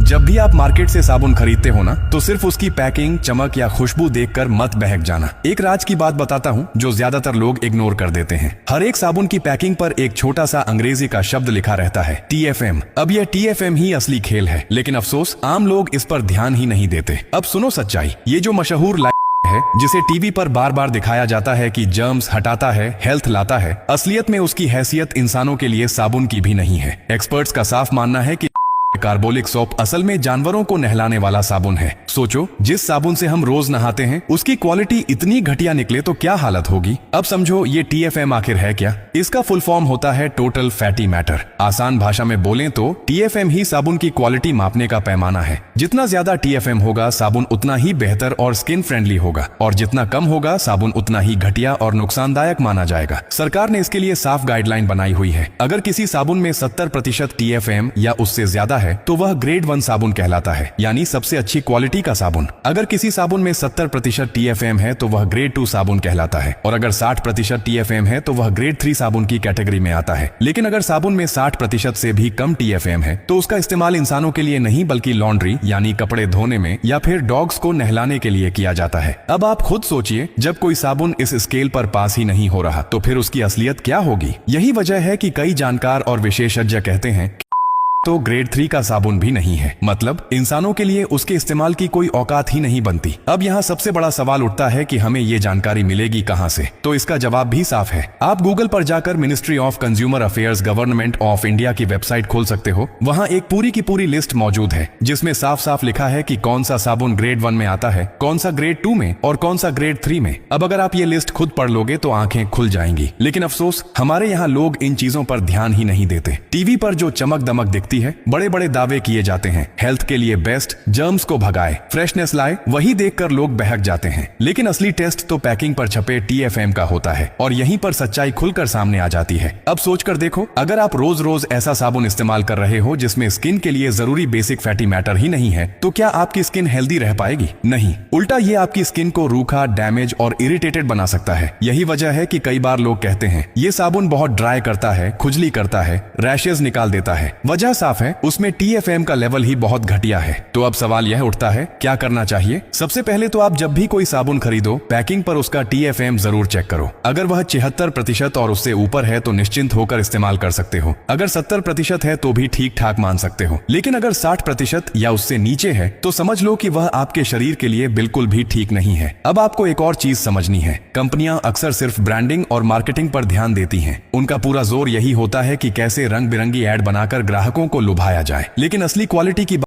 जब भी आप मार्केट से साबुन खरीदते हो ना, तो सिर्फ उसकी पैकिंग, चमक या खुशबू देखकर मत बहक जाना। एक राज की बात बताता हूँ जो ज्यादातर लोग इग्नोर कर देते हैं। हर एक साबुन की पैकिंग पर एक छोटा सा अंग्रेजी का शब्द लिखा रहता है, TFM। अब यह TFM ही असली खेल है, लेकिन अफसोस आम लोग इस पर ध्यान ही नहीं देते। अब सुनो सच्चाई, ये जो मशहूर है जिसे टीवी पर बार बार दिखाया जाता है कि जर्म्स हटाता है, हेल्थ लाता है, असलियत में उसकी हैसियत इंसानों के लिए साबुन की भी नहीं है। एक्सपर्ट्स का साफ मानना है कि कार्बोलिक सोप असल में जानवरों को नहलाने वाला साबुन है। सोचो, जिस साबुन से हम रोज नहाते हैं उसकी क्वालिटी इतनी घटिया निकले तो क्या हालत होगी। अब समझो ये TFM आखिर है क्या। इसका फुल फॉर्म होता है टोटल फैटी मैटर। आसान भाषा में बोलें तो TFM ही साबुन की क्वालिटी मापने का पैमाना है। जितना ज्यादा TFM होगा साबुन उतना ही बेहतर और स्किन फ्रेंडली होगा, और जितना कम होगा साबुन उतना ही घटिया और नुकसानदायक माना जाएगा। सरकार ने इसके लिए साफ गाइडलाइन बनाई हुई है। अगर किसी साबुन में 70% TFM या उससे ज्यादा है तो वह ग्रेड 1 साबुन कहलाता है, यानी सबसे अच्छी क्वालिटी का साबुन। अगर किसी साबुन में 70% TFM है तो वह ग्रेड 2 साबुन कहलाता है, और अगर 60% TFM है तो वह ग्रेड 3 साबुन की कैटेगरी में आता है। लेकिन अगर साबुन में 60% से भी कम TFM है तो उसका इस्तेमाल इंसानों के लिए नहीं बल्कि लॉन्ड्री यानी कपड़े धोने में या फिर डॉग्स को नहलाने के लिए किया जाता है। अब आप खुद सोचिए, जब कोई साबुन इस स्केल पर पास ही नहीं हो रहा तो फिर उसकी असलियत क्या होगी। यही वजह है कि कई जानकार और विशेषज्ञ कहते हैं तो ग्रेड 3 का साबुन भी नहीं है, मतलब इंसानों के लिए उसके इस्तेमाल की कोई औकात ही नहीं बनती। अब यहाँ सबसे बड़ा सवाल उठता है कि हमें ये जानकारी मिलेगी कहाँ से। तो इसका जवाब भी साफ है। आप गूगल पर जाकर ministry of consumer affairs government of India की वेबसाइट खोल सकते हो। वहाँ एक पूरी की पूरी लिस्ट मौजूद है जिसमें साफ साफ लिखा है कि कौन सा साबुन ग्रेड 1 में आता है, कौन सा ग्रेड 2 में और कौन सा ग्रेड 3 में। अब अगर आप ये लिस्ट खुद पढ़ लोगे तो आंखें खुल जाएंगी। लेकिन अफसोस हमारे यहाँ लोग इन चीजों पर ध्यान ही नहीं देते। टीवी पर जो चमक दमक दिखती है, बड़े बड़े दावे किए जाते हैं, हेल्थ के लिए बेस्ट, जर्म्स को भगाए, फ्रेशनेस लाए, वही देखकर लोग बहक जाते हैं। लेकिन असली टेस्ट तो पैकिंग पर छपे TFM का होता है, और यहीं पर सच्चाई खुलकर सामने आ जाती है। अब सोचकर देखो, अगर आप रोज रोज ऐसा साबुन इस्तेमाल कर रहे हो जिसमें स्किन के लिए जरूरी बेसिक फैटी मैटर ही नहीं है, तो क्या आपकी स्किन हेल्दी रह पाएगी? नहीं, उल्टा ये आपकी स्किन को रूखा, डैमेज और इरिटेटेड बना सकता है। यही वजह है कि कई बार लोग कहते हैं ये साबुन बहुत ड्राई करता है, खुजली करता है, रैशेज निकाल देता है। वजह साफ है, उसमें TFM का लेवल ही बहुत घटिया है। तो अब सवाल यह उठता है, क्या करना चाहिए? सबसे पहले तो आप जब भी कोई साबुन खरीदो, पैकिंग पर उसका TFM जरूर चेक करो। अगर वह 76% और उससे ऊपर है तो निश्चिंत होकर इस्तेमाल कर सकते हो। अगर 70% है तो भी ठीक ठाक मान सकते हो। लेकिन अगर 60% या उससे नीचे है तो समझ लो कि वह आपके शरीर के लिए बिल्कुल भी ठीक नहीं है। अब आपको एक और चीज समझनी है, कंपनियां अक्सर सिर्फ ब्रांडिंग और मार्केटिंग पर ध्यान देती हैं। उनका पूरा जोर यही होता है कि कैसे रंग बिरंगी एड बनाकर ग्राहकों को लुभाया जाए, लेकिन असली क्वालिटी की